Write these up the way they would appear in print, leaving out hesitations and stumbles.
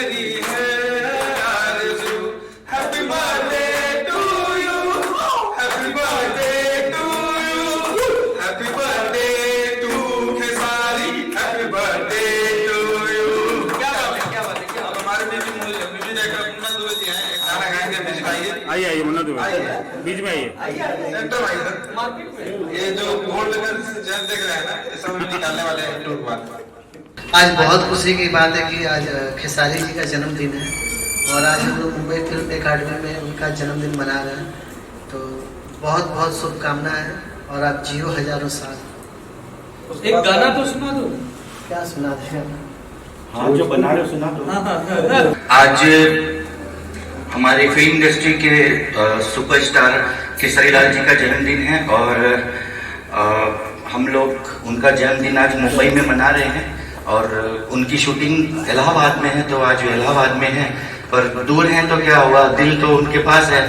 मेरी है आरज़ू। Happy birthday to you, happy birthday to you, happy birthday to Khesari, happy birthday to you. क्या बात है, क्या बात है, क्या बात है। हमारे म्यूजिक डायरेक्टर मुन्ना दुबे जी हैं, एक गाना गाएंगे, म्यूजिक आइए। आइए मुन्ना दुबे बीच में आइए। सेंटर आइए सर। ये जो गोल्ड का जैन देख रहे हैं ना, ये सब निकालने वाले हैं टूर बाद। आज बहुत खुशी की बात है कि आज खेसारी जी का जन्मदिन है और आज हम लोग मुंबई फिल्म एकेडमी में उनका जन्मदिन मना रहे हैं। तो बहुत बहुत शुभकामनाएं और आप जियो हजारों साल। एक गाना तो सुना दो। क्या सुना दें? हाँ जो बना रहे हो सुना दो। आज हमारी फिल्म इंडस्ट्री के सुपरस्टार खेसारी लाल जी का जन्मदिन है और हम लोग उनका जन्मदिन आज मुंबई में मना रहे हैं और उनकी शूटिंग इलाहाबाद में है, तो आज इलाहाबाद में है, पर दूर हैं तो क्या हुआ, दिल तो उनके पास है।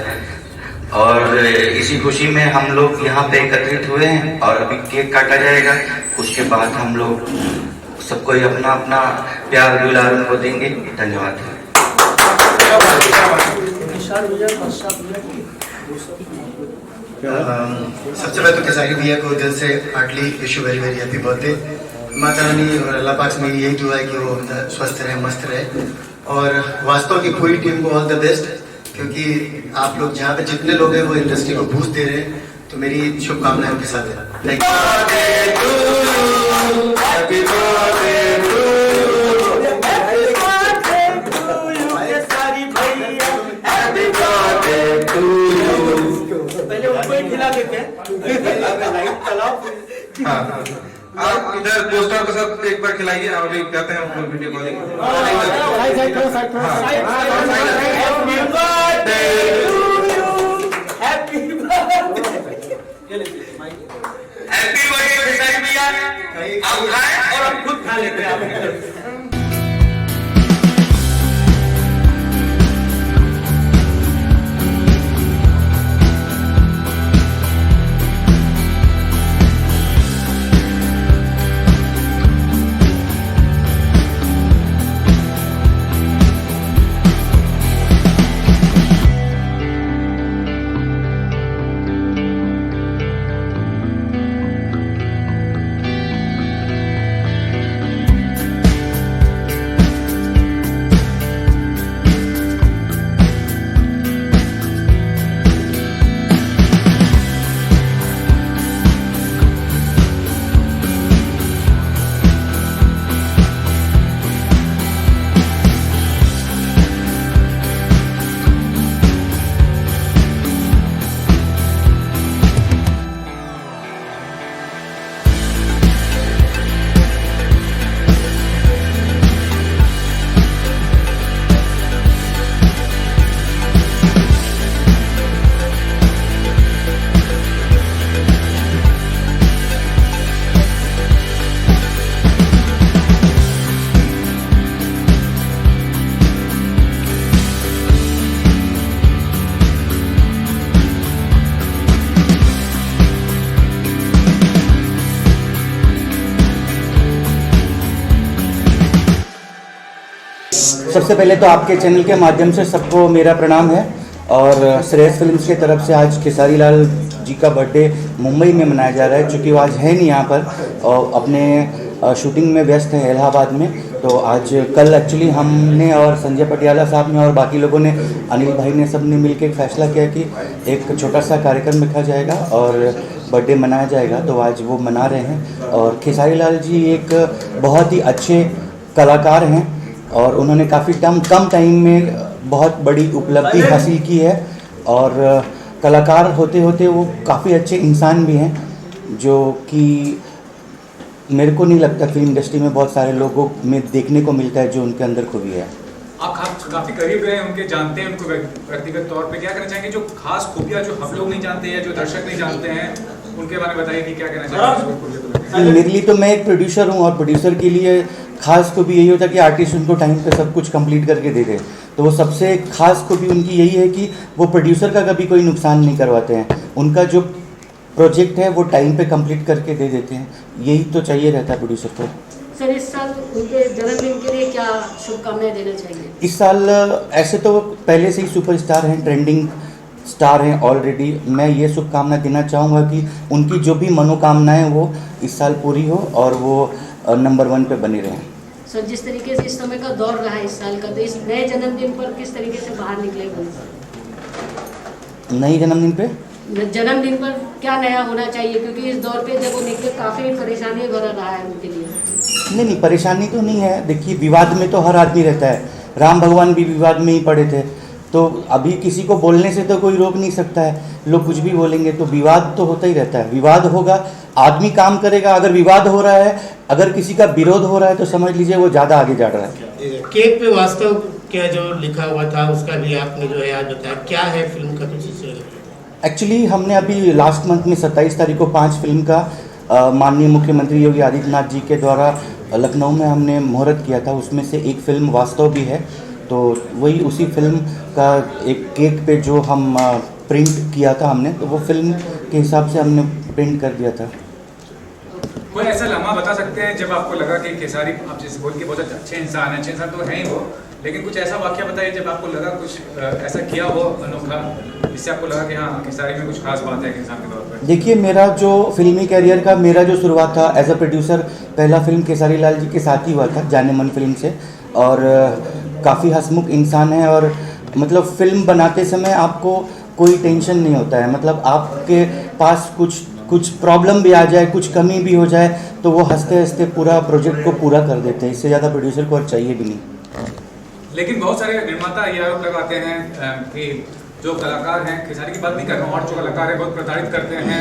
और इसी खुशी में हम लोग यहाँ पे एकत्रित हुए हैं और अभी केक काटा जाएगा, उसके बाद हम लोग सबको अपना अपना प्यार दुलार उनको देंगे। धन्यवाद। सबसे पहले तो खेसारी भैया को दिल से heartly wish you very very happy birthday. Mata Rani और अल्लाह पाक से मेरी यही दुआ है कि वो स्वस्थ रहे, मस्त रहे। और वास्तव की पूरी टीम को ऑल द बेस्ट, क्योंकि आप लोग जहाँ पे जितने लोग हैं वो इंडस्ट्री को बूस्ट दे रहे हैं, तो मेरी शुभकामनाएं उनके साथ है। Thank you. आप इधर पोस्टर के साथ एक बार खिलाइए, आप अभी कहते हैं उनको video calling. Happy birthday Khesari भैया। आप खाएं और हम खुद खा लेते हैं। सबसे पहले तो आपके चैनल के माध्यम से सबको मेरा प्रणाम है और श्रेयस फिल्म्स की तरफ से आज खेसारी लाल जी का बर्थडे मुंबई में मनाया जा रहा है। चूँकि वो आज है नहीं यहाँ पर और अपने शूटिंग में व्यस्त है इलाहाबाद में, तो आज कल एक्चुअली हमने और संजय पटियाला साहब ने और बाकी लोगों ने, अनिल भाई ने, सब ने मिलकर एक फैसला किया कि एक छोटा सा कार्यक्रम रखा जाएगा और बर्थडे मनाया जाएगा। तो आज वो मना रहे हैं और खेसारी लाल जी एक बहुत ही अच्छे कलाकार हैं और उन्होंने काफ़ी कम टाइम में बहुत बड़ी उपलब्धि हासिल की है और कलाकार होते होते वो काफ़ी अच्छे इंसान भी हैं, जो कि मेरे को नहीं लगता फिल्म इंडस्ट्री में बहुत सारे लोगों में देखने को मिलता है जो उनके अंदर खूबी है। आप काफी करीब रहे उनके, जानते हैं उनको व्यक्तिगत तौर पे, क्या कहना चाहेंगे जो खास खूबियां जो हम लोग नहीं जानते हैं, जो दर्शक नहीं जानते हैं, उनके बारे में बताइए कि क्या कहना चाहेंगे। मेरे लिए तो मैं एक प्रोड्यूसर हूँ और प्रोड्यूसर के लिए खास खूबी यही होता है कि आर्टिस्ट उनको टाइम पे सब कुछ कंप्लीट करके दे दे। तो वो सबसे खास खूबी उनकी यही है कि वो प्रोड्यूसर का कभी कोई नुकसान नहीं करवाते हैं, उनका जो प्रोजेक्ट है वो टाइम पे कंप्लीट करके दे देते हैं। यही तो चाहिए रहता है प्रोड्यूसर को। सर, इस साल उनके जन्मदिन के लिए क्या शुभकामनाएं देना चाहिए? इस साल ऐसे तो पहले से ही सुपरस्टार हैं, ट्रेंडिंग स्टार हैं ऑलरेडी। मैं ये शुभकामना देना चाहूँगा कि उनकी जो भी मनोकामनाएं वो इस साल पूरी हो और वो नंबर 1 पे बने रहें। सर, जिस तरीके से इस समय का दौर रहा है इस साल का, तो इस नए जन्मदिन पर किस तरीके से बाहर निकले बोल? नई जन्मदिन पे जन्मदिन पर क्या नया होना चाहिए, क्योंकि इस दौर पे जब वो निकले काफ़ी परेशानी भरा रहा है उनके लिए। नहीं, परेशानी तो नहीं है। देखिए, विवाद में तो हर आदमी रहता है। राम भगवान भी विवाद में ही पड़े थे, तो अभी किसी को बोलने से तो कोई रोक नहीं सकता है। लोग कुछ भी बोलेंगे तो विवाद तो होता ही रहता है। विवाद होगा, आदमी काम करेगा। अगर विवाद हो रहा है, अगर किसी का विरोध हो रहा है, तो समझ लीजिए वो ज़्यादा आगे जा रहा है। केक पे वास्तव क्या जो लिखा हुआ था उसका भी आपने जो है आज बताया, क्या है फिल्म का कुछ? एक्चुअली हमने अभी लास्ट मंथ में 27 तारीख को 5 फिल्म का माननीय मुख्यमंत्री योगी आदित्यनाथ जी के द्वारा लखनऊ में हमने मुहूर्त किया था। उसमें से एक फिल्म वास्तव भी है, तो वही उसी फिल्म का एक केक पे जो हम प्रिंट किया था हमने, तो वो फिल्म के हिसाब से हमने प्रिंट कर दिया था। कोई ऐसा लम्हा बता सकते हैं जब आपको लगा कि खेसारी, आप जैसे बोल के बहुत अच्छे इंसान हैं, अच्छे इंसान तो हैं ही वो, लेकिन कुछ ऐसा वाक्य बताइए जब आपको लगा कुछ ऐसा किया हो अनोखा, जिससे आपको लगा कि हाँ खेसारी में कुछ खास बात है इंसान के तौर पर? देखिए, मेरा जो फिल्मी कैरियर का मेरा जो शुरुआत था एज अ प्रोड्यूसर, पहला फिल्म खेसारी लाल जी के साथ ही हुआ था, जाने मन फिल्म से। और काफ़ी हंसमुख इंसान है, और मतलब फिल्म बनाते समय आपको कोई टेंशन नहीं होता है। मतलब आपके पास कुछ प्रॉब्लम भी आ जाए, कुछ कमी भी हो जाए, तो वो हंसते हंसते पूरा प्रोजेक्ट को पूरा कर देते हैं। इससे ज़्यादा प्रोड्यूसर को और चाहिए भी नहीं। लेकिन बहुत सारे निर्माता ये आरोप लगाते हैं कि जो कलाकार हैं, खेसारी की बात नहीं कर रहा हूँ, और जो कलाकार हैं बहुत प्रताड़ित करते हैं,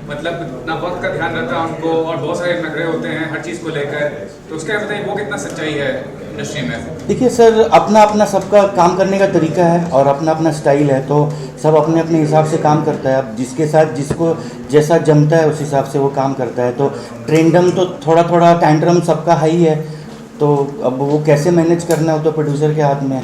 मतलब ना वक्त का ध्यान रहता है उनको, और बहुत सारे नखरे होते हैं हर चीज़ को लेकर। तो उसके बताइए वो कितना सच्चाई है इंडस्ट्री में? देखिए सर, अपना अपना सबका काम करने का तरीका है और अपना अपना स्टाइल है, तो सब अपने अपने हिसाब से काम करता है। अब जिसके साथ जिसको जैसा जमता है उस हिसाब से वो काम करता है। तो ट्रेंडम तो थोड़ा थोड़ा टैंट्रम सबका हाई है, तो अब वो कैसे मैनेज करना हो तो प्रोड्यूसर के हाथ में है।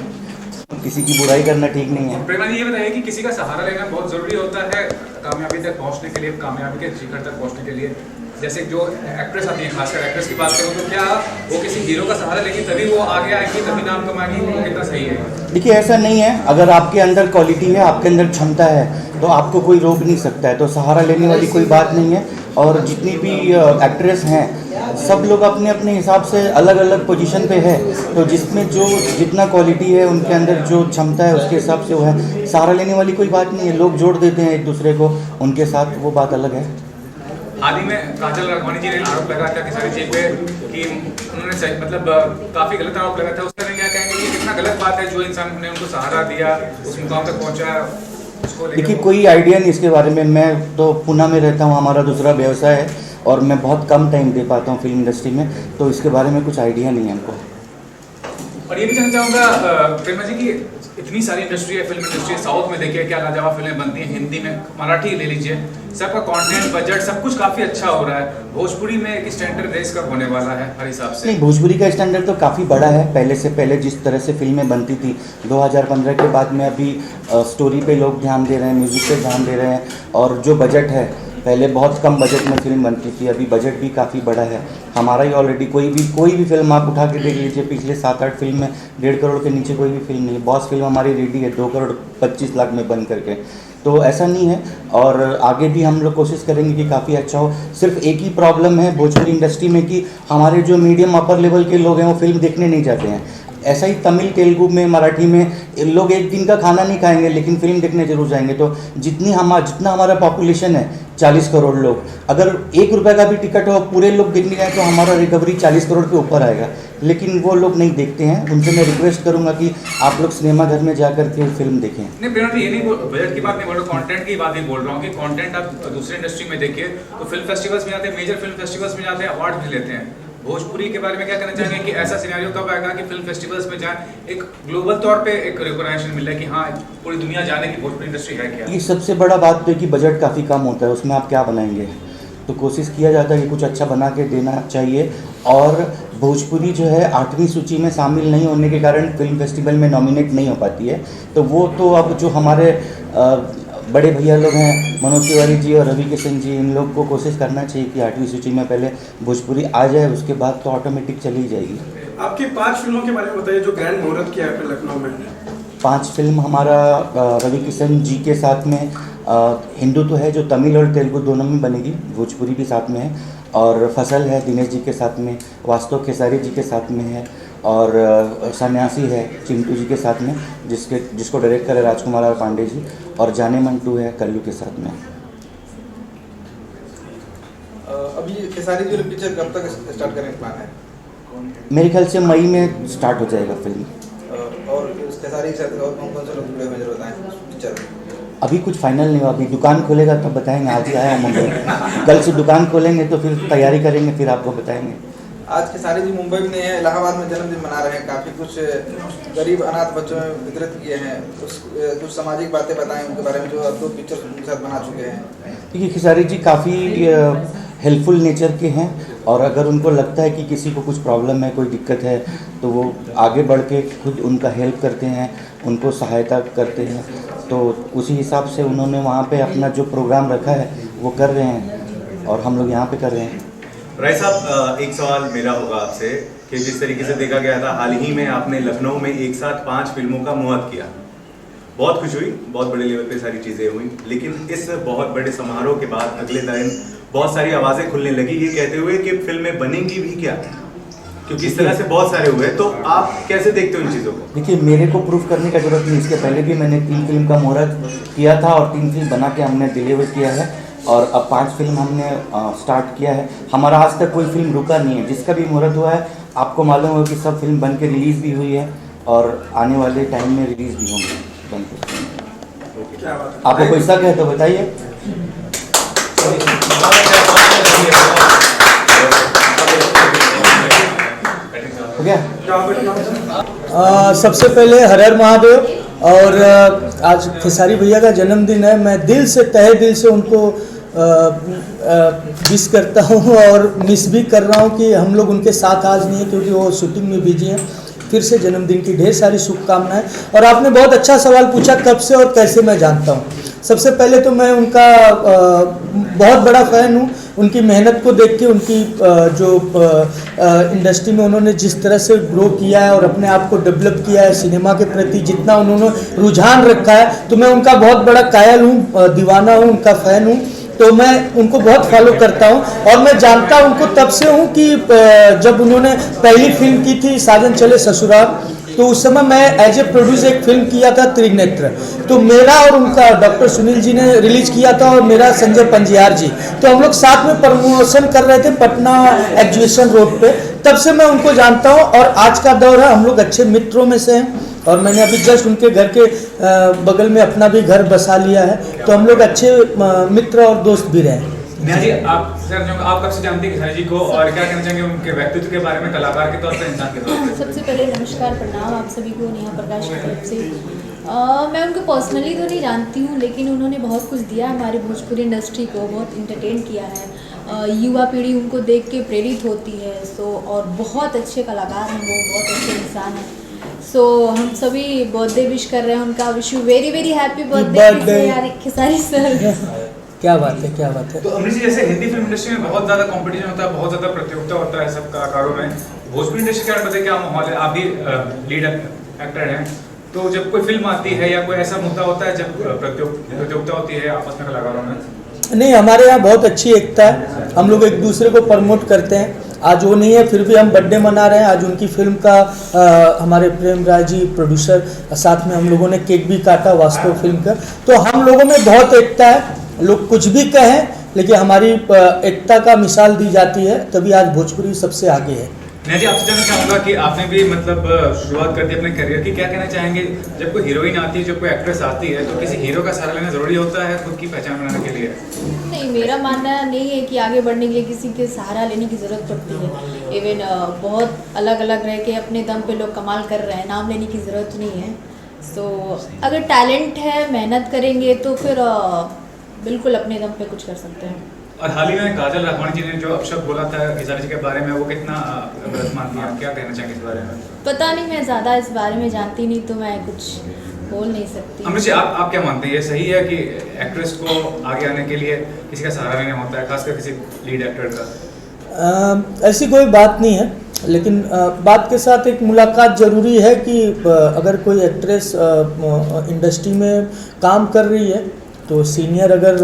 किसी की बुराई करना ठीक नहीं है। प्रेमा जी, ये बताइए कि किसी का सहारा लेना बहुत ज़रूरी होता है कामयाबी तक पहुंचने के लिए, कामयाबी के शिखर तक पहुंचने के लिए। जैसे जो एक्ट्रेस आती है, खासकर एक्ट्रेस की बात करूँ, तो क्या वो किसी हीरो का सहारा लेगी तभी वो आगे आएगी, तभी नाम कमाएगी? वो कितना सही है? देखिए, ऐसा नहीं है। अगर आपके अंदर क्वालिटी है, आपके अंदर क्षमता है, तो आपको कोई रोक नहीं सकता है। तो सहारा लेने वाली कोई बात नहीं है। और जितनी भी एक्ट्रेस हैं, सब लोग अपने अपने हिसाब से अलग अलग पोजीशन पे है, तो जिसमें जो जितना क्वालिटी है, उनके अंदर जो क्षमता है, उसके हिसाब से वो है। सहारा लेने वाली कोई बात नहीं है। लोग जोड़ देते हैं एक दूसरे को उनके साथ, वो बात अलग है। हाल ही में काजल राघवानी जी ने आरोप लगाया था खेसारी जी पे कि उन्होंने मतलब काफ़ी गलत आरोप लगाया था। उसका क्या कहेंगे, ये कितना गलत बात है जो इंसान ने उनको सहारा दिया, उस मुकाम तक पहुँचा? देखिए, कोई आइडिया नहीं इसके बारे में। मैं तो पुणे में रहता हूँ, हमारा दूसरा व्यवसाय है, और मैं बहुत कम टाइम दे पाता हूँ फिल्म इंडस्ट्री में, तो इसके बारे में कुछ आइडिया नहीं है हमको। और ये भी जानना चाहूँगा प्रेमा जी की इतनी सारी इंडस्ट्री है, फिल्म इंडस्ट्री है, साउथ में देखिए क्या लाजवाब फिल्में बनती हैं, हिंदी में, मराठी ले लीजिए, सबका कंटेंट, बजट, सब कुछ काफ़ी अच्छा हो रहा है। भोजपुरी में एक स्टैंडर्ड रेस कब होने वाला है हर हिसाब से? नहीं, भोजपुरी का स्टैंडर्ड तो काफ़ी बड़ा है। पहले से पहले जिस तरह से फिल्में बनती थी 2015 के बाद में, अभी स्टोरी पे लोग ध्यान दे रहे हैं, म्यूज़िक पे ध्यान दे रहे हैं। और जो बजट है, पहले बहुत कम बजट में फिल्म बनती थी, अभी बजट भी काफ़ी बड़ा है। हमारा ही ऑलरेडी कोई भी फिल्म आप उठा के देख लीजिए, पिछले 7-8 फिल्म में 1.5 करोड़ के नीचे कोई भी फिल्म नहीं है। बॉस फिल्म हमारी रेडी है 2 करोड़ 25 लाख में बन करके, तो ऐसा नहीं है। और आगे भी हम लोग कोशिश करेंगे कि काफ़ी अच्छा हो। सिर्फ एक ही प्रॉब्लम है भोजपुरी इंडस्ट्री में कि हमारे जो मीडियम अपर लेवल के लोग हैं वो फिल्म देखने नहीं जाते हैं। ऐसा ही तमिल, तेलुगु में, मराठी में लोग एक दिन का खाना नहीं खाएंगे, लेकिन फिल्म देखने जरूर जाएंगे। तो जितना हमारा पॉपुलेशन है 40 करोड़ लोग, अगर 1 रुपये का भी टिकट हो, पूरे लोग देखने जाए, तो हमारा रिकवरी 40 करोड़ के ऊपर आएगा। लेकिन वो लोग नहीं देखते हैं। उनसे मैं रिक्वेस्ट करूंगा कि आप लोग सिनेमा घर में जाकर के फिल्म देखें। नहीं प्रेरणा, ये नहीं बजट की बात नहीं बोल रहा हूँ, कंटेंट की बात नहीं बोल रहा हूँ कि कंटेंट आप दूसरे इंडस्ट्री में देखिए तो फिल्म फेस्टिवल्स में जाते हैं, मेजर फिल्म फेस्टिवल्स में जाते हैं, अवार्ड भी लेते हैं। भोजपुरी के बारे में क्या कहना चाहेंगे कि ऐसा सिनेरियो कब आएगा कि फिल्म फेस्टिवल्स में जाएं, एक ग्लोबल तौर पे एक रिकॉग्निशन मिले कि हाँ पूरी दुनिया जाने की भोजपुरी इंडस्ट्री है क्या? ये सबसे बड़ा बात तो है कि बजट काफ़ी कम होता है, उसमें आप क्या बनाएंगे। तो कोशिश किया जाता है कि कुछ अच्छा बना के देना चाहिए। और भोजपुरी जो है 8वीं सूची में शामिल नहीं होने के कारण फिल्म फेस्टिवल में नॉमिनेट नहीं हो पाती है। तो वो तो अब जो हमारे बड़े भैया लोग हैं, मनोज तिवारी जी और रवि किशन जी, इन लोग को कोशिश करना चाहिए कि 8वीं सूची में पहले भोजपुरी आ जाए, उसके बाद तो ऑटोमेटिक चली जाएगी। आपकी 5 फिल्मों के बारे में बताइए जो ग्रैंड मुहूर्त किया है फिर लखनऊ में। 5 फिल्म हमारा रवि किशन जी के साथ में हिंदू तो है जो तमिल और तेलुगु दोनों में बनेगी, भोजपुरी भी साथ में है, और फसल है दिनेश जी के साथ में, वास्तव खेसारी जी के साथ में है, और सन्यासी है चिंटू जी के साथ में जिसको डायरेक्ट करे राजकुमार और पांडे जी, और जाने मन 2 है कल्लू के साथ में। अभी खेसारी जी वाली पिक्चर कब तक स्टार्ट करने का प्लान है? मेरे ख्याल से मई में स्टार्ट हो जाएगा फिल्म। और खेसारी के साथ और कौन कौन से लोग जुड़े हुए नजर बताएं पिक्चर में? अभी कुछ फाइनल नहीं हुआ, अभी दुकान खोलेगा तब बताएंगे। आज ही आया हूँ मुंबई, कल से दुकान खोलेंगे तो फिर तैयारी करेंगे, फिर आपको बताएंगे। आज खेसारी जी मुंबई में है, इलाहाबाद में जन्मदिन मना रहे हैं, काफ़ी कुछ गरीब अनाथ बच्चों में वितरित किए हैं, कुछ सामाजिक बातें बताएं उनके बारे में जो अब 2 पिक्चर उनके साथ बना चुके हैं। देखिए खेसारी जी काफ़ी हेल्पफुल नेचर के हैं, और अगर उनको लगता है कि किसी को कुछ प्रॉब्लम है, कोई दिक्कत है, तो वो आगे बढ़ के खुद उनका हेल्प करते हैं, उनको सहायता करते हैं। तो उसी हिसाब से उन्होंने वहाँ पे अपना जो प्रोग्राम रखा है वो कर रहे हैं, और हम लोग यहाँ पे कर रहे हैं। राय साहब, एक सवाल मेरा होगा आपसे कि जिस तरीके से देखा गया था हाल ही में आपने लखनऊ में एक साथ 5 फिल्मों का मुहूर्त किया, बहुत खुश हुई, बहुत बड़े लेवल पे सारी चीज़ें हुई, लेकिन इस बहुत बड़े समारोह के बाद अगले दिन बहुत सारी आवाज़ें खुलने लगी ये कहते हुए कि फिल्में बनेंगी भी क्या, क्योंकि इस तरह से बहुत सारे हुए। तो आप कैसे देखते हो इन चीज़ों को? देखिए मेरे को प्रूफ करने का जरूरत नहीं, इसके पहले भी मैंने 3 फिल्म का मुहूर्त किया था और 3 फिल्म बना के हमने डिलीवर किया है, और अब 5 फिल्म हमने स्टार्ट किया है। हमारा आज तक कोई फिल्म रुका नहीं है, जिसका भी मुहूर्त हुआ है आपको मालूम हो कि सब फिल्म बन के रिलीज़ भी हुई है, और आने वाले टाइम में रिलीज़ भी होंगे बन के। आपको कोई शक है तो बताइए। हो गया? सबसे पहले हर हर महादेव, और आज खेसारी भैया का जन्मदिन है, मैं दिल से तहे दिल से उनको विश करता हूँ और मिस भी कर रहा हूँ कि हम लोग उनके साथ आज नहीं है क्योंकि वो शूटिंग में बिजी हैं। फिर से जन्मदिन की ढेर सारी शुभकामनाएं। और आपने बहुत अच्छा सवाल पूछा कब से और कैसे मैं जानता हूँ। सबसे पहले तो मैं उनका बहुत बड़ा फ़ैन हूँ, उनकी मेहनत को देख के, उनकी जो इंडस्ट्री में उन्होंने जिस तरह से ग्रो किया है और अपने आप को डेवलप किया है, सिनेमा के प्रति जितना उन्होंने रुझान रखा है, तो मैं उनका बहुत बड़ा कायल हूँ, दीवाना हूँ, उनका फ़ैन हूँ। तो मैं उनको बहुत फॉलो करता हूँ और मैं जानता उनको तब से हूँ कि जब उन्होंने पहली फिल्म की थी साजन चले ससुराल, तो उस समय मैं एज ए प्रोड्यूसर एक फिल्म किया था त्रिनेत्र, तो मेरा और उनका डॉक्टर सुनील जी ने रिलीज किया था और मेरा संजय पंजियार जी, तो हम लोग साथ में प्रमोशन कर रहे थे पटना एग्जीबिशन रोड पे। तब से मैं उनको जानता हूँ और आज का दौर है, हम लोग अच्छे मित्रों में से हैं और मैंने अभी जस्ट उनके घर के बगल में अपना भी घर बसा लिया है, तो हम लोग अच्छे मित्र और दोस्त भी रहे। नेहा जी, आप कब से जानते हैं खेसारी जी को और क्या कहना चाहेंगे उनके व्यक्तित्व के बारे में, कलाकार के तौर पर, इंसान के तौर पर? सबसे पहले नमस्कार, प्रणाम आप सभी को नेहा प्रकाश की तरफ से। मैं उनको पर्सनली तो नहीं जानती हूँ, लेकिन उन्होंने बहुत कुछ दिया हमारी भोजपुरी इंडस्ट्री को, बहुत इंटरटेन किया है, युवा पीढ़ी उनको देख के प्रेरित होती है। सो और बहुत अच्छे कलाकार हैं वो, बहुत अच्छे इंसान हैं। सो हम सभी बर्थडे विश कर रहे हैं उनका, wish you very very happy birthday Khesari sir. क्या बात है, क्या बात है। तो अमरीश जी, जैसे हिंदी फिल्म इंडस्ट्री में बहुत ज़्यादा कंपटीशन होता है, बहुत ज़्यादा प्रतियोगिता होता है सब कलाकारों में, भोजपुरी इंडस्ट्री के बारे में बताइए क्या माहौल है? आप भी लीड एक्टर हैं, तो जब कोई फिल्म आती है या कोई ऐसा मुद्दा होता है जब प्रतियोगिता होती है आपस में कलाकारों में? नहीं, हमारे यहाँ बहुत अच्छी एकता है, हम लोग एक दूसरे को प्रमोट करते हैं। आज वो नहीं है फिर भी हम बर्थडे मना रहे हैं। आज उनकी फिल्म का हमारे प्रेम राज जी प्रोड्यूसर, साथ में हम लोगों ने केक भी काटा वास्तव फिल्म का। तो हम लोगों में बहुत एकता है, लोग कुछ भी कहें लेकिन हमारी एकता का मिसाल दी जाती है, तभी आज भोजपुरी सबसे आगे है। नेहा जी, आपसे जानना चाहूँगा कि आपने भी मतलब शुरुआत कर दी अपने करियर की, क्या कहना चाहेंगे जब कोई हीरोइन आती है, जब कोई एक्ट्रेस आती है, तो किसी हीरो का सहारा लेना ज़रूरी होता है खुद की पहचान बनाने के लिए? नहीं, मेरा मानना नहीं है कि आगे बढ़ने के लिए किसी के सहारा लेने की ज़रूरत पड़ती है। इवन बहुत अलग अलग रह के अपने दम पे लोग कमाल कर रहे हैं, नाम लेने की ज़रूरत नहीं है। सो अगर टैलेंट है, मेहनत करेंगे तो फिर बिल्कुल अपने दम पे कुछ कर सकते हैं। और हाल ही में काजल राघवानी जी ने जो अपशब्द बोला था खेसारी जी के बारे में, वो कितना गलत मानती हैं, क्या कहना चाहेंगे इस बारे में? पता नहीं, मैं ज़्यादा इस बारे में जानती नहीं, तो मैं कुछ बोल नहीं सकती। अमरीश जी, आप क्या मानते हैं, ये सही है कि एक्ट्रेस को आगे आने के लिए किसी का सहारा लेना होता है, खासकर किसी लीड एक्टर का? ऐसी कोई बात नहीं है, लेकिन बात के साथ एक मुलाकात ज़रूरी है कि अगर कोई एक्ट्रेस इंडस्ट्री में काम कर रही है तो सीनियर अगर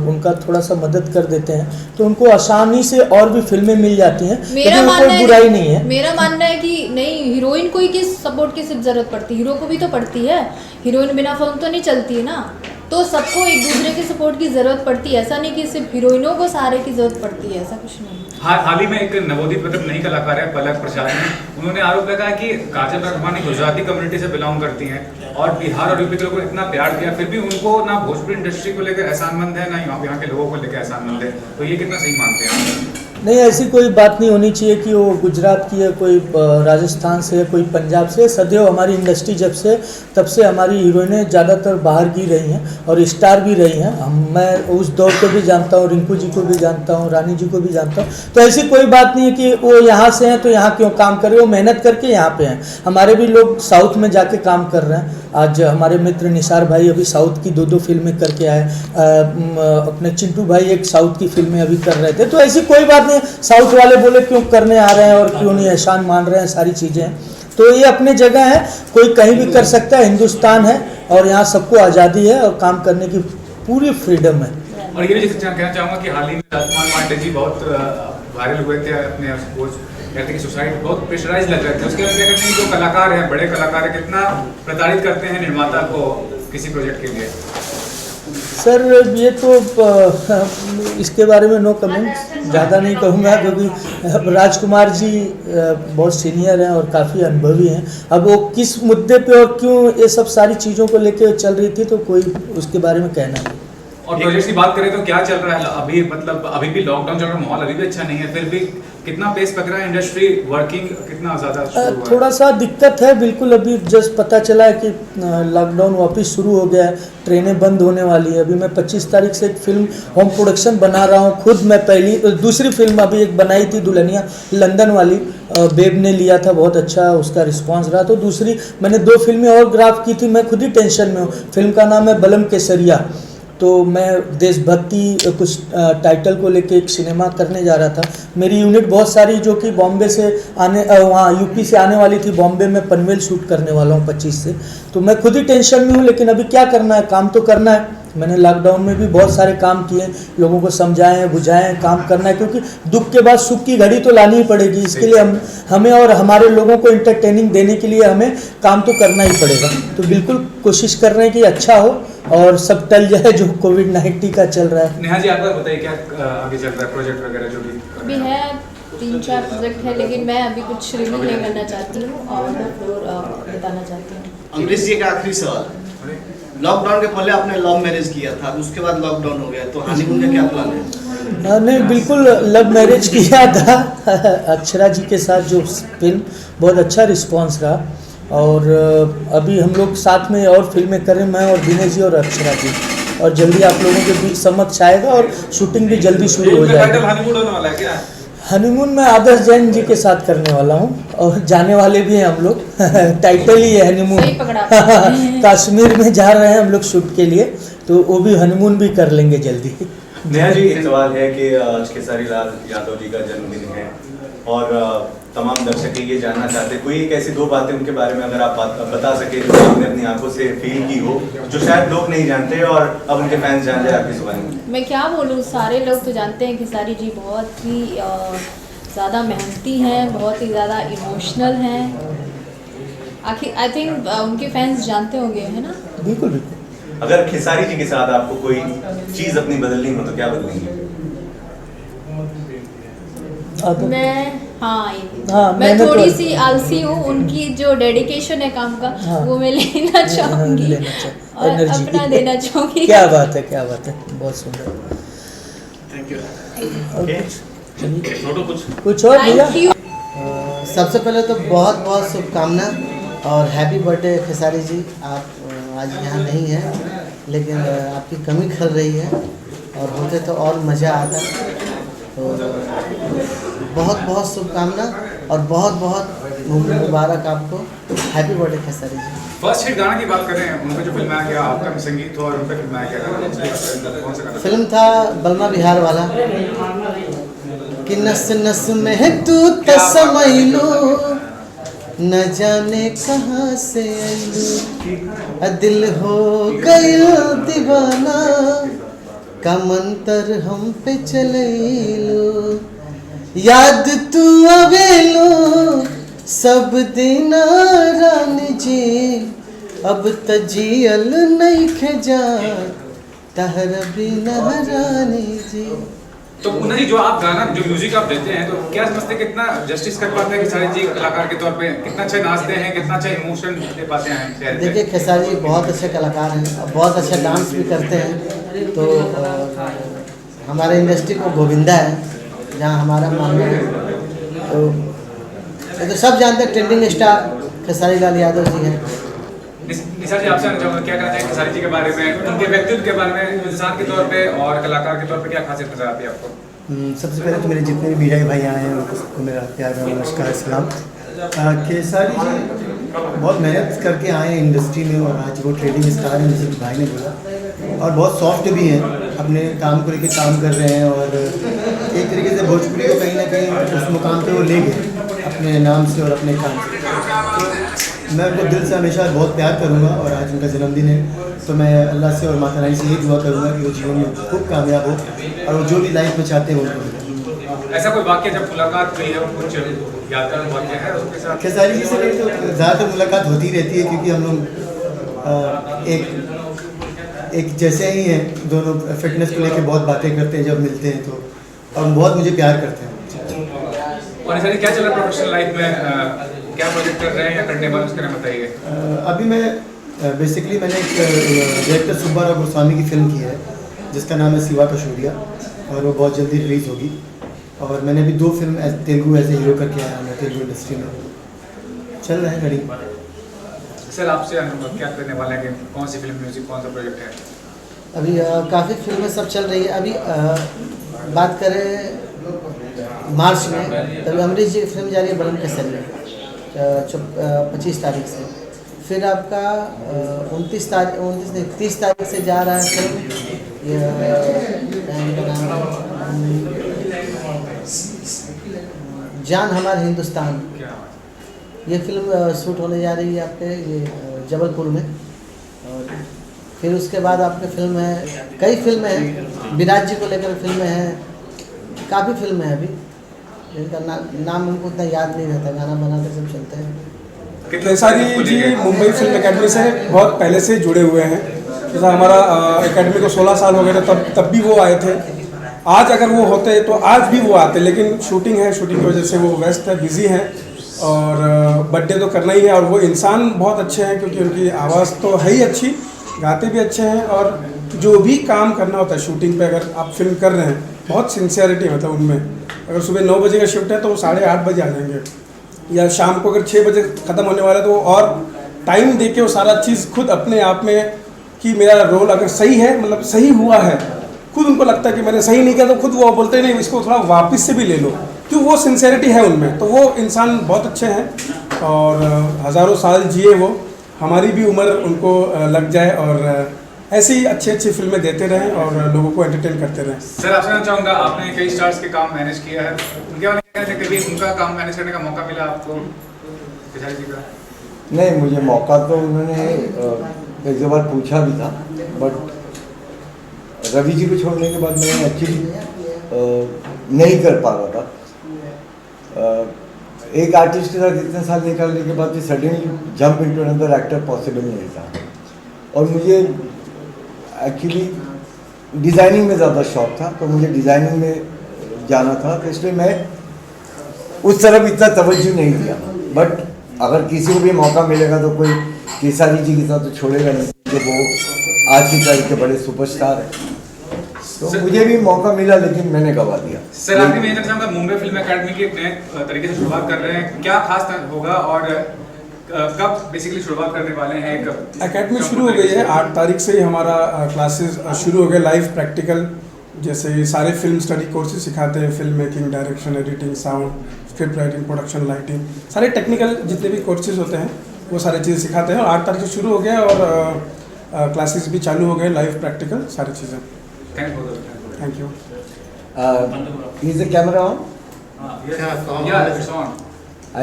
उनका थोड़ा सा मदद कर देते हैं तो उनको आसानी से और भी फिल्में मिल जाती हैं। मेरा मानना कोई बुराई नहीं है। मेरा मानना है कि नहीं, हीरोइन को ही किस सपोर्ट की सिर्फ जरूरत पड़ती है, हीरो को भी तो पड़ती है। हीरोइन बिना फिल्म तो नहीं चलती है ना, तो सबको एक दूसरे के सपोर्ट की ज़रूरत पड़ती है। ऐसा नहीं कि सिर्फ हीरोइनों को सहारे की ज़रूरत पड़ती है, ऐसा कुछ नहीं। हाल ही में एक नवोदित मतलब नई कलाकार है पलक प्रसाद ने, उन्होंने आरोप लगाया कि काजल राघवानी गुजराती कम्युनिटी से बिलोंग करती हैं और बिहार और यूपी के लोगों को इतना प्यार दिया, फिर भी उनको ना भोजपुरी इंडस्ट्री को लेकर एहसानमंद है, ना यहाँ के लोगों को लेकर एहसानमंद है। तो ये कितना सही मानते हैं? नहीं, ऐसी कोई बात नहीं होनी चाहिए कि वो गुजरात की है, कोई राजस्थान से है, कोई पंजाब से। सदैव हमारी इंडस्ट्री जब से तब से हमारी हीरोइनें ज़्यादातर बाहर की रही हैं और स्टार भी रही हैं। मैं उस दौर को भी जानता हूँ, रिंकू जी को भी जानता हूँ, रानी जी को भी जानता हूँ। तो ऐसी कोई बात नहीं है कि वो यहाँ से हैं तो यहाँ क्यों काम कर रहे, वो मेहनत करके यहाँ पे हैं। हमारे भी लोग साउथ में जाके काम कर रहे हैं। आज हमारे मित्र निसार भाई अभी साउथ की 2 फिल्में करके आए, अपने चिंटू भाई एक साउथ की फिल्में अभी कर रहे थे। तो ऐसी कोई बात नहीं, साउथ वाले बोले क्यों करने आ रहे हैं और क्यों नहीं एहसान मान रहे हैं, सारी चीज़ें। तो ये अपने जगह है, कोई कहीं भी कर सकता है, हिंदुस्तान है और यहाँ सबको आज़ादी है और काम करने की पूरी फ्रीडम है। और ये भी जैसे कहना चाहूँगा कि हाल ही में राजकुमार पांडे जी बहुत वायरल हुए थे अपने कहते कि सोसाइटी बहुत प्रेशराइज लग रहे थे। उसके अंदर कहते हैं जो कलाकार हैं, बड़े कलाकार हैं, कितना प्रताड़ित करते हैं निर्माता को किसी प्रोजेक्ट के लिए। सर ये तो इसके बारे में नो कमेंट्स, ज़्यादा नहीं कहूँगा क्योंकि राजकुमार जी बहुत सीनियर हैं और काफ़ी अनुभवी हैं। अब वो किस मुद्दे पे और क्यों ये सब सारी चीज़ों को लेके चल रही थी तो कोई उसके बारे में कहना नहीं। और प्रोजेक्ट की बात करें तो क्या चल रहा है अभी, मतलब अभी भी लॉकडाउन चल रहा है, माहौल अभी भी अच्छा नहीं है, फिर भी कितना पेस पक रहा है इंडस्ट्री, वर्किंग कितना ज़्यादा थोड़ा सा दिक्कत है बिल्कुल। अभी जस्ट पता चला है कि लॉकडाउन वापस शुरू हो गया है, ट्रेनें बंद होने वाली है। अभी मैं 25 तारीख से एक फिल्म होम प्रोडक्शन बना रहा हूँ खुद। मैं दूसरी फिल्म अभी एक बनाई थी दुल्हनिया, लंदन वाली, बेब ने लिया था, बहुत अच्छा उसका रिस्पांस रहा। तो दूसरी मैंने 2 फिल्में और ग्राफ की थी, मैं खुद ही टेंशन में हूँ। फिल्म का नाम है बलम केसरिया। तो मैं देशभक्ति कुछ टाइटल को लेके एक सिनेमा करने जा रहा था। मेरी यूनिट बहुत सारी जो कि बॉम्बे से आने वहाँ यूपी से आने वाली थी, बॉम्बे में पनवेल शूट करने वाला हूँ 25 से। तो मैं खुद ही टेंशन में हूँ, लेकिन अभी क्या करना है, काम तो करना है। मैंने लॉकडाउन में भी बहुत सारे काम किए, लोगों को समझाएं बुझाएं, काम करना है क्योंकि दुख के बाद सुख की घड़ी तो लानी ही पड़ेगी। इसके लिए हमें और हमारे लोगों को इंटरटेनिंग देने के लिए हमें काम तो करना ही पड़ेगा। तो बिल्कुल कोशिश कर रहे हैं कि अच्छा हो और सब टल जाए जो कोविड-19 का चल रहा है। नेहा जी आप बताइए क्या आगे चल रहा है, प्रोजेक्ट वगैरह जो भी अभी है 3-4 प्रोजेक्ट है, लेकिन मैं अभी कुछ रिवील नहीं करना चाहती हूँ और बताना चाहती हूँ। अमरीश जी का आखिरी सवाल, लॉकडाउन के पहले आपने लव मैरिज किया था, उसके बाद लॉकडाउन हो गया, तो हनीमून का क्या प्लान है? नहीं, बिल्कुल लव मैरिज किया था अक्षरा जी के साथ, जो फिल्म बहुत अच्छा रिस्पांस रहा। और अभी हम लोग साथ में और फिल्में करें, मैं और दिनेश जी और अक्षरा जी, और जल्दी आप लोगों के बीच समक्ष आएगा और शूटिंग भी जल्दी शुरू हो जाएगी। हनीमून होने वाला है क्या? हनीमून मैं आदर्श जैन जी के साथ करने वाला हूँ और जाने वाले भी हैं हम लोग टाइटल ही है हनीमून। कश्मीर में जा रहे हैं हम लोग शूट के लिए, तो वो भी हनीमून भी कर लेंगे जल्दी। नेहा जी एक सवाल है कि आज खेसारी लाल यादव जी का जन्मदिन है और तमाम दर्शक ये जानना चाहते हैं, कोई एक ऐसी 2 बातें उनके बारे में अगर आप बता सके जो आपने अपनी आंखों से फील की हो, जो शायद लोग नहीं जानते और अब उनके फैंस जान जाए आपके जुबान में। मैं क्या बोलूँ, सारे लोग तो जानते हैं खेसारी जी बहुत ही ज़्यादा मेहनती हैं, बहुत ही ज़्यादा इमोशनल हैं। आखिर आई थिंक उनके फैंस जानते होंगे, है ना? बिल्कुल बिल्कुल। अगर खेसारी जी के साथ आपको कोई चीज़ अपनी बदलनी हो तो क्या बदलेंगे? मैं थोड़ी सी आलसी हूँ, उनकी जो डेडिकेशन है काम का वो मैं लेना चाहूँगी और अपना देना चाहूँगी। क्या बात है, क्या बात है, बहुत सुंदर। Thank you. कुछ और भैया? सबसे पहले तो बहुत बहुत शुभकामना और हैप्पी बर्थडे खेसारी जी। आप आज यहाँ नहीं हैं, लेकिन आपकी कमी खल रही है और होते तो और मज़ा आता। तो बहुत बहुत शुभकामना और बहुत बहुत मुबारक आपको। Happy birthday Khesari ji. First hit गाना की बात करें, उनका जो फिल्म आया गया, आपका संगीत और उनका फिल्म आया गया, कौन सा गाना? फिल्म था बलमा बिहार वाला। कि नस नस में तू तसमैलू न जाने कहाँ से आईलू दिल हो गई दीवाना का मंतर हम पे चलैलू याद तू आवेलो सब दिन रानी जी अब तजियल नहीं खजा तहर बिना रानी जी। तो उन्हें जो आप गाना जो म्यूजिक आप देते हैं तो क्या समझते हैं कितना जस्टिस कर पाते हैं खेसारी जी कलाकार के तौर पे, कितना अच्छा नाचते हैं, कितना अच्छा इमोशन दे पाते हैं? देखिए खेसारी जी बहुत अच्छे कलाकार हैं और बहुत अच्छा डांस भी करते हैं। तो हमारे इंडस्ट्री को गोविंदा है जहाँ हमारा मामला है। तो ये तो सब जानते हैं ट्रेंडिंग स्टार खेसारी लाल यादव जी हैं। निशा जी आपसे क्या कहना चाहिए खेसारी जी के बारे में, उनके व्यक्तित्व के बारे में, इंसान के तौर पे और कलाकार के तौर पे क्या खासियत नजर आती है आपको? सबसे पहले तो मेरे जितने भी मीडिया भाई आए हैं उनको मेरा प्यार नमस्कार सलाम। खेसारी जी बहुत मेहनत करके आए हैं इंडस्ट्री में और आज वो ट्रेडिंग स्टार हैं जैसे भाई ने बोला, और बहुत सॉफ्ट भी हैं, अपने काम को लेकर काम कर रहे हैं और एक तरीके से भोजपुरी को कहीं ना कहीं उस मुकाम पे वो ले गए अपने नाम से और अपने काम से। तो मैं उनको दिल से हमेशा बहुत प्यार करूँगा और आज उनका जन्मदिन है तो मैं अल्लाह से और माता रानी से यही दुआ करूँगा कि वो जीवन में खूब कामयाब हो और वो जो भी लाइफ में चाहते हैं उनको। ऐसा कोई वाक्य जब मुलाकात हुई है और कुछ यादगार वाक्य है उसके साथ? खेसारी जी से मेरी तो ज़्यादातर मुलाकात होती रहती है क्योंकि हम लोग एक जैसे ही हैं, दोनों फिटनेस को लेकर बहुत बातें करते हैं जब मिलते हैं तो, और बहुत मुझे प्यार करते हैं। और सर क्या चल रहा है प्रोफेशनल लाइफ में, क्या प्रोजेक्ट कर रहे हैं या करने वाले उसके नाम बताइए। अभी मैं बेसिकली मैंने एक डायरेक्टर सुब्बाराव गोस्वामी की फिल्म की है जिसका नाम है शिवा का शूरिया और वो बहुत जल्दी रिलीज़ होगी। और मैंने अभी 2 film Telugu as a hero करके आया मैं तेलुगु इंडस्ट्री में, चल रहा है घड़ी। सर आपसे क्या करने वाले हैं, कौन सी फिल्म, म्यूजिक, कौन सा प्रोजेक्ट है? अभी काफ़ी फिल्में सब चल रही है। अभी बात करें मार्च में तभी अमरीश जी की फिल्म जा रही है बलम केसरिया 25 तारीख से। फिर आपका 30 तारीख से जा रहा है फिल्म जान हमारे हिंदुस्तान। ये फिल्म शूट होने जा रही है आपके ये जबलपुर में। और फिर उसके बाद आपके फिल्म है, कई फिल्में हैं, विराज जी को लेकर फिल्में हैं, काफ़ी फिल्में हैं अभी जिनका नाम हमको उतना याद नहीं रहता, गाना बनाते सब चलते हैं। खेसारी जी मुंबई फिल्म एकेडमी से बहुत पहले से जुड़े हुए हैं। जैसा हमारा एकेडमी को 16 साल हो गए थे तब भी वो आए थे। आज अगर वो होते तो आज भी वो आते, लेकिन शूटिंग है, शूटिंग की वजह से वो व्यस्त है, बिजी हैं और बर्थडे तो करना ही है। और वो इंसान बहुत अच्छे हैं क्योंकि उनकी आवाज़ तो है ही अच्छी, गाते भी अच्छे हैं और जो भी काम करना होता है शूटिंग पे, अगर आप फिल्म कर रहे हैं बहुत सिंसियरिटी मतलब उनमें। अगर सुबह 9 बजे का शिफ्ट है तो वो 8:30 बजे आ जाएंगे, या शाम को अगर 6 बजे ख़त्म होने वाला है तो और टाइम दे के वो सारा चीज़ खुद अपने आप में कि मेरा रोल अगर सही है, मतलब सही हुआ है, खुद उनको लगता है कि मैंने सही नहीं किया तो खुद वो बोलते नहीं इसको थोड़ा वापस से भी ले लो, क्यों वो सिंसियरिटी है उनमें। तो वो इंसान बहुत अच्छे हैं और हज़ारों साल जिए वो, हमारी भी उम्र उनको लग जाए और ऐसे ही अच्छी फिल्में देते रहें और लोगों को एंटरटेन करते रहें। सर आपसे कहना चाहूँगा, आपने कई स्टार्स के काम मैनेज किया है, उनके बारे में कभी उनका काम मैनेज करने का मौका मिला आपको खेसारी जी का? नहीं, मुझे मौका तो उन्होंने एक दो बार पूछा भी था, बट रवि जी को छोड़ने के बाद मैं एक्चुअली नहीं कर पा रहा था। एक आर्टिस्ट के साथ इतने साल निकालने के बाद भी suddenly jump into another actor possible नहीं था। और मुझे एक्चुअली डिज़ाइनिंग में ज़्यादा शौक था, तो मुझे डिज़ाइनिंग में जाना था, तो इसलिए मैं उस तरफ इतना तवज्जो नहीं दिया। बट अगर किसी को भी मौका मिलेगा तो कोई खेसारी जी के साथ तो छोड़ेगा नहीं, जो वो आज की तारीख के बड़े सुपरस्टार हैं। तो मुझे भी मौका मिला लेकिन मैंने गवा दिया। सर आखिर में ये कहना चाहूँगा, मुंबई फिल्म एकेडमी की नए तरीके से शुरुआत कर रहे हैं, क्या खास होगा और कब बेसिकली शुरुआत करने वाले हैं? एकेडमी शुरू हो गई है, 8 तारीख से ही हमारा क्लासेस शुरू हो गए, लाइव प्रैक्टिकल, जैसे सारे फिल्म स्टडी कोर्सेज सिखाते हैं, film making, direction, editing, sound, script writing, production, lighting, सारे टेक्निकल जितने भी कोर्सेज होते हैं वो सारी चीज़ें सिखाते हैं। और 8 तारीख से शुरू हो गया और क्लासेस भी चालू हो गए, लाइव प्रैक्टिकल, सारी चीज़ें। Thank you. Is the camera on? I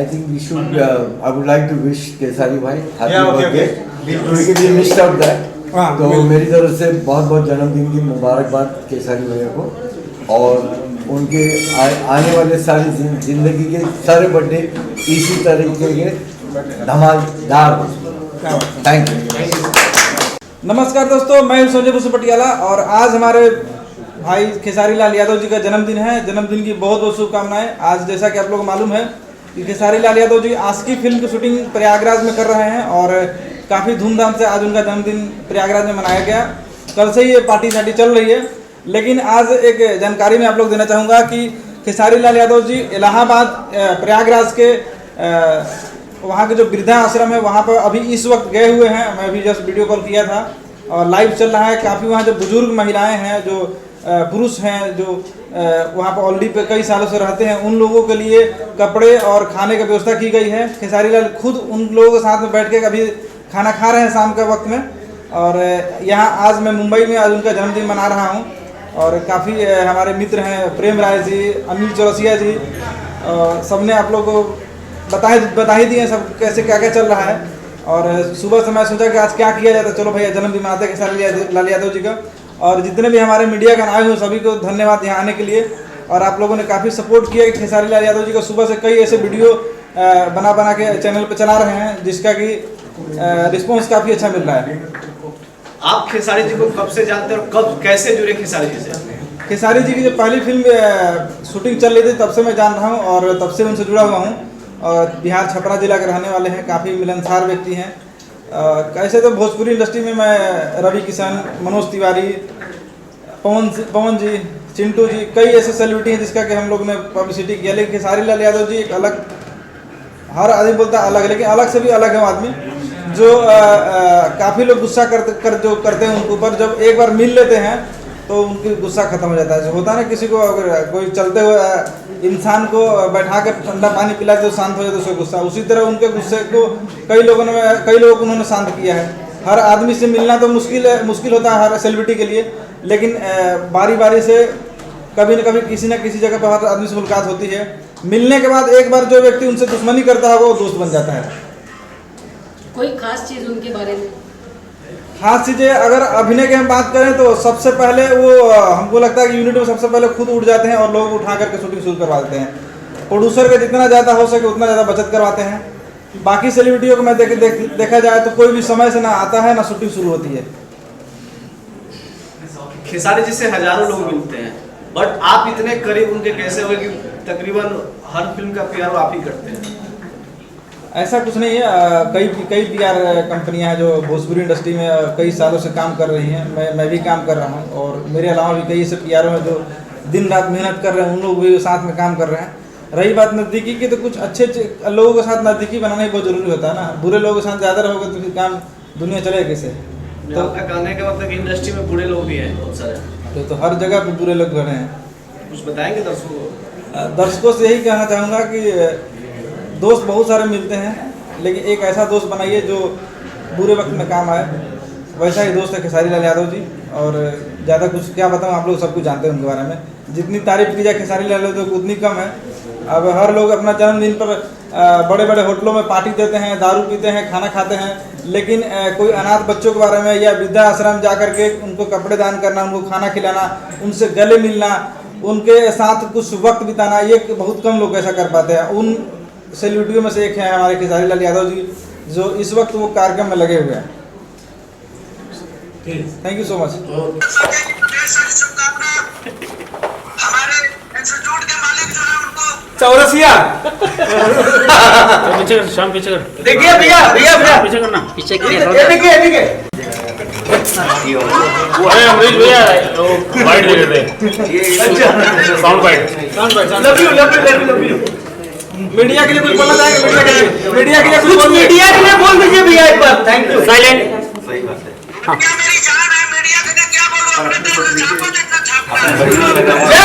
think we should. I would like to wish Kesari bhai happy Yeah, okay, birthday. okay. क्योंकि we missed out that. हाँ, तो मेरी तरफ से बहुत बहुत जन्मदिन की मुबारकबाद केसारी भैया को और उनके आने वाले सारी जिंदगी के सारे बर्थडे इसी तरीके के धमाकेदार। Thank you. नमस्कार दोस्तों, मैं हूं संजय बसु पटियाला और आज हमारे भाई खेसारी लाल यादव जी का जन्मदिन है। जन्मदिन की बहुत बहुत शुभकामनाएं। आज जैसा कि आप लोगों को मालूम है कि खेसारी लाल यादव जी आशिकी फिल्म की शूटिंग प्रयागराज में कर रहे हैं और काफ़ी धूमधाम से आज उनका जन्मदिन प्रयागराज में मनाया गया। कल से ये पार्टी शार्टी चल रही है, लेकिन आज एक जानकारी मैं आप लोग देना चाहूँगा कि खेसारी लाल यादव जी इलाहाबाद प्रयागराज के वहाँ के जो वृद्धा आश्रम है वहाँ पर अभी इस वक्त गए हुए हैं। मैं अभी जस्ट वीडियो कॉल किया था और लाइव चल रहा है। काफ़ी वहाँ जो बुजुर्ग महिलाएं हैं, जो पुरुष हैं, जो वहाँ पर ऑलरेडी पे कई सालों से रहते हैं, उन लोगों के लिए कपड़े और खाने की व्यवस्था की गई है। खेसारी लाल खुद उन लोगों के साथ में बैठ के कभी खाना खा रहे हैं शाम के वक्त में। और यहाँ आज मैं मुंबई में आज उनका जन्मदिन मना रहा हूँ और काफ़ी हमारे मित्र हैं, प्रेम राय जी, अनिल चौरसिया जी, सबने आप लोगों को बधाई दी है सब कैसे क्या क्या चल रहा है। और सुबह से मैं सोचा कि आज क्या किया जाता, चलो भैया जन्मदिन मनाते हैं खेसारी लाल यादव जी का। और जितने भी हमारे मीडिया का आए हुए सभी को धन्यवाद यहाँ आने के लिए। और आप लोगों ने काफ़ी सपोर्ट किया कि खेसारी लाल यादव जी को सुबह से कई ऐसे वीडियो बना के चैनल पर चला रहे हैं जिसका कि रिस्पॉन्स काफ़ी अच्छा मिल रहा है। आप खेसारी जी को कब से जानते हैं और कब कैसे जुड़े खेसारी जी से? खेसारी जी की जो पहली फिल्म शूटिंग चल रही थी तब से मैं जान रहा हूँ और तब से उनसे जुड़ा हुआ हूँ। और बिहार छपरा जिला के रहने वाले हैं, काफ़ी मिलनसार व्यक्ति हैं। कैसे तो भोजपुरी इंडस्ट्री में मैं रवि किशन, मनोज तिवारी, पवन जी, चिंटू जी, कई ऐसे सेलिब्रिटी हैं जिसका कि हम लोग ने पब्लिसिटी किया। लेकिन खेसारी लाल यादव जी एक अलग, हर आदमी बोलता है अलग, लेकिन अलग से भी अलग है आदमी जो काफ़ी लोग गुस्सा करते हैं उनके ऊपर। जब एक बार मिल लेते हैं तो उनकी गुस्सा खत्म हो जाता है। जो होता है ना, किसी को अगर कोई चलते हुए इंसान को बैठा कर ठंडा पानी पिला तो शांत हो जाता है उसका गुस्सा, उसी तरह उनके गुस्से को कई लोगों को उन्होंने शांत किया है। हर आदमी से मिलना तो मुश्किल होता है हर सेलिब्रिटी के लिए, लेकिन बारी बारी से कभी न कभी किसी न किसी जगह पर हर आदमी से मुलाकात होती है। मिलने के बाद एक बार जो व्यक्ति उनसे दुश्मनी करता है वो दोस्त बन जाता है। कोई खास चीज़ उनके बारे में? खास चीज़ें अगर अभिनय की हम बात करें तो सबसे पहले वो हमको लगता है कि यूनिट में सबसे पहले खुद उठ जाते हैं और लोग उठा करके शूटिंग शुरू करवा देते हैं। प्रोड्यूसर का जितना ज़्यादा हो सके उतना ज़्यादा बचत करवाते हैं। बाकी सेलिब्रिटियों को मैं देखा जाए तो कोई भी समय से ना आता है ना शूटिंग शुरू होती है। खेसारी जी से हजारों लोग मिलते हैं, बट आप इतने करीब उनके कैसे हुए कि तकरीबन हर फिल्म का PR आप ही करते हैं? ऐसा कुछ नहीं है। कई PR कंपनियां हैं जो भोजपुरी इंडस्ट्री में कई सालों से काम कर रही हैं। मैं भी काम कर रहा हूं और मेरे अलावा भी कई ऐसे PR हैं जो दिन रात मेहनत कर रहे हैं, उन लोग भी साथ में काम कर रहे हैं। रही बात नज़दीकी की, तो कुछ अच्छे लोगों के साथ नज़दीकी बनाना ही बहुत ज़रूरी होता है ना। बुरे लोगों के साथ ज़्यादा रहोगे तो फिर काम दुनिया चलेगा कैसे? तो आपका कहने का मतलब कि इंडस्ट्री में बुरे लोग भी हैं बहुत सारे? तो हर जगह पर बुरे लोग बने हैं। कुछ बताएंगे दर्शकों को? दर्शकों से यही कहना चाहूँगा कि दोस्त बहुत सारे मिलते हैं, लेकिन एक ऐसा दोस्त बनाइए जो बुरे वक्त में काम आए। वैसा ही दोस्त है खेसारी लाल यादव जी। और ज़्यादा कुछ क्या बताऊँ, आप लोग सब कुछ जानते हैं उनके बारे में। जितनी तारीफ की जाए खेसारी लाल यादव की उतनी कम है। अब हर लोग अपना जन्मदिन पर बड़े बड़े होटलों में पार्टी देते हैं, दारू पीते हैं, खाना खाते हैं, लेकिन कोई अनाथ बच्चों के बारे में या वृद्धा आश्रम जा करके उनको कपड़े दान करना, उनको खाना खिलाना, उनसे गले मिलना, उनके साथ कुछ वक्त बिताना, ये बहुत कम लोग ऐसा कर पाते हैं। उन सेलिब्रिटियों में से एक है हमारे खेसारी लाल यादव जी, जो इस वक्त वो कार्यक्रम में लगे हुए हैं। Thank you so much. Chaurasia पीछे कर, शाम पीछे कर। देखिए भैया पीछे करना, पीछे देखिए वो है अमरीश भैया, वो वाइट दे रहे थे, sound bite. Love you. Media के लिए कुछ बोलना चाहेंगे? मीडिया के लिए कुछ मीडिया के लिए बोल दीजिए भैया एक बार। Thank you. साइलेंट। सही बात है। क्या मेरी जान है, मीडिया के लिए क्या बोलूं? अपने दिल में छापो जितना छापना है।